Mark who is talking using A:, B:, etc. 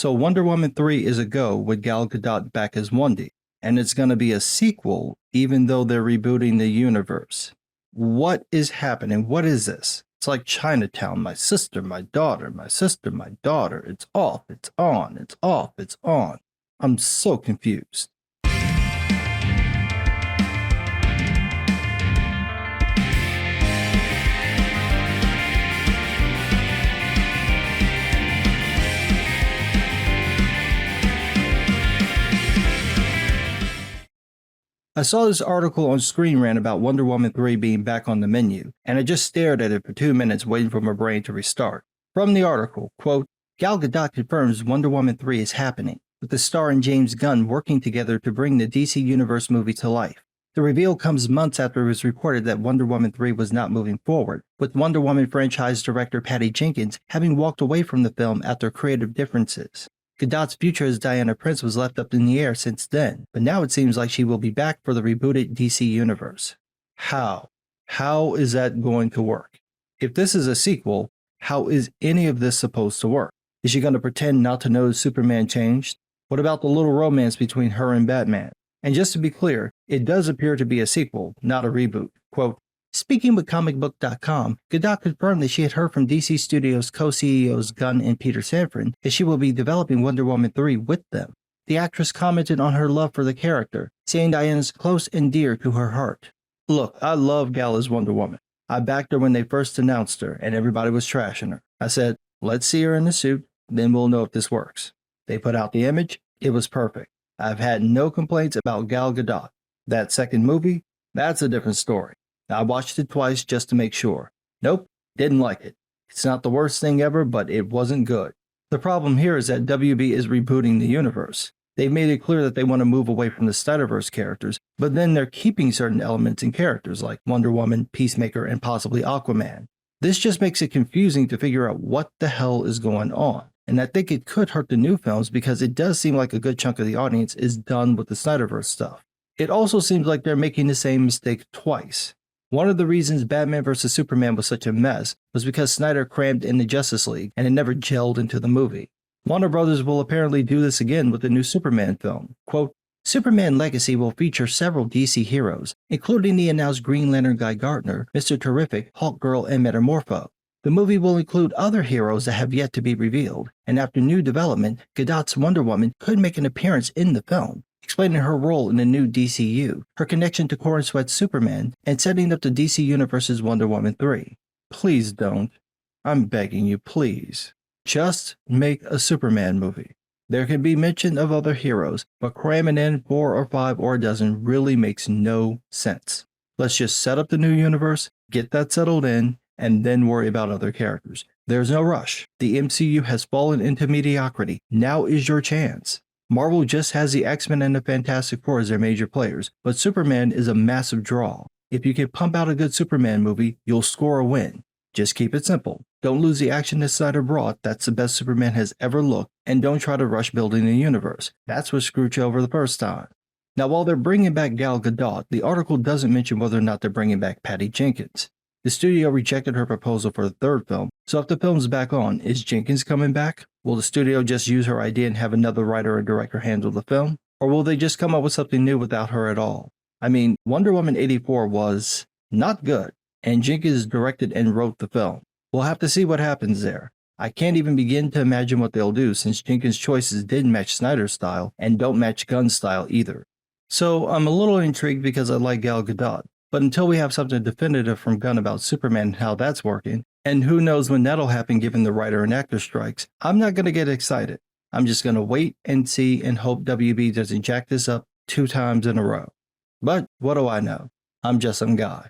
A: So Wonder Woman 3 is a go with Gal Gadot back as Wonder, and it's going to be a sequel even though they're rebooting the universe. What is happening? What is this? It's like Chinatown, my sister, my daughter, my sister, my daughter. It's off, it's on, it's off, it's on. I'm so confused. I saw this article on Screen Rant about Wonder Woman 3 being back on the menu, and I just stared at it for 2 minutes waiting for my brain to restart. From the article, quote, Gal Gadot confirms Wonder Woman 3 is happening, with the star and James Gunn working together to bring the DC Universe movie to life. The reveal comes months after it was reported that Wonder Woman 3 was not moving forward, with Wonder Woman franchise director Patty Jenkins having walked away from the film after creative differences. Gadot's future as Diana Prince was left up in the air since then, but now it seems like she will be back for the rebooted DC Universe. How? How is that going to work? If this is a sequel, how is any of this supposed to work? Is she going to pretend not to know Superman changed? What about the little romance between her and Batman? And just to be clear, it does appear to be a sequel, not a reboot. Quote, speaking with comicbook.com, Gadot confirmed that she had heard from DC Studios co-CEOs Gunn and Peter Safran that she will be developing Wonder Woman 3 with them. The actress commented on her love for the character, saying Diana's close and dear to her heart. Look, I love Gal as Wonder Woman. I backed her when they first announced her and everybody was trashing her. I said, let's see her in the suit, then we'll know if this works. They put out the image, it was perfect. I've had no complaints about Gal Gadot. That second movie, that's a different story. I watched it twice just to make sure. Nope, didn't like it. It's not the worst thing ever, but it wasn't good. The problem here is that WB is rebooting the universe. They've made it clear that they want to move away from the Snyderverse characters, but then they're keeping certain elements and characters like Wonder Woman, Peacemaker, and possibly Aquaman. This just makes it confusing to figure out what the hell is going on. And I think it could hurt the new films because it does seem like a good chunk of the audience is done with the Snyderverse stuff. It also seems like they're making the same mistake twice. One of the reasons Batman vs. Superman was such a mess was because Snyder crammed in the Justice League and it never gelled into the movie. Warner Brothers will apparently do this again with the new Superman film. Quote, Superman Legacy will feature several DC heroes, including the announced Green Lantern Guy Gardner, Mr. Terrific, Hawkgirl, and Metamorpho. The movie will include other heroes that have yet to be revealed, and after new development, Gadot's Wonder Woman could make an appearance in the film, explaining her role in the new DCU, her connection to Corn Sweat's Superman, and setting up the DC Universe's Wonder Woman 3. Please don't. I'm begging you, please. Just make a Superman movie. There can be mention of other heroes, but cramming in 4 or 5 or a dozen really makes no sense. Let's just set up the new universe, get that settled in, and then worry about other characters. There's no rush. The MCU has fallen into mediocrity. Now is your chance. Marvel just has the X-Men and the Fantastic Four as their major players, but Superman is a massive draw. If you can pump out a good Superman movie, you'll score a win. Just keep it simple. Don't lose the action that Snyder brought, that's the best Superman has ever looked, and don't try to rush building the universe. That's what screwed you over the first time. Now, while they're bringing back Gal Gadot, the article doesn't mention whether or not they're bringing back Patty Jenkins. The studio rejected her proposal for the third film, so if the film's back on, is Jenkins coming back? Will the studio just use her idea and have another writer or director handle the film? Or will they just come up with something new without her at all? I mean, Wonder Woman 84 was not good, and Jenkins directed and wrote the film. We'll have to see what happens there. I can't even begin to imagine what they'll do since Jenkins' choices didn't match Snyder's style and don't match Gunn's style either. So I'm a little intrigued because I like Gal Gadot. But until we have something definitive from Gunn about Superman and how that's working, and who knows when that'll happen given the writer and actor strikes, I'm not going to get excited. I'm just going to wait and see and hope WB doesn't jack this up 2 times in a row. But what do I know? I'm just some guy.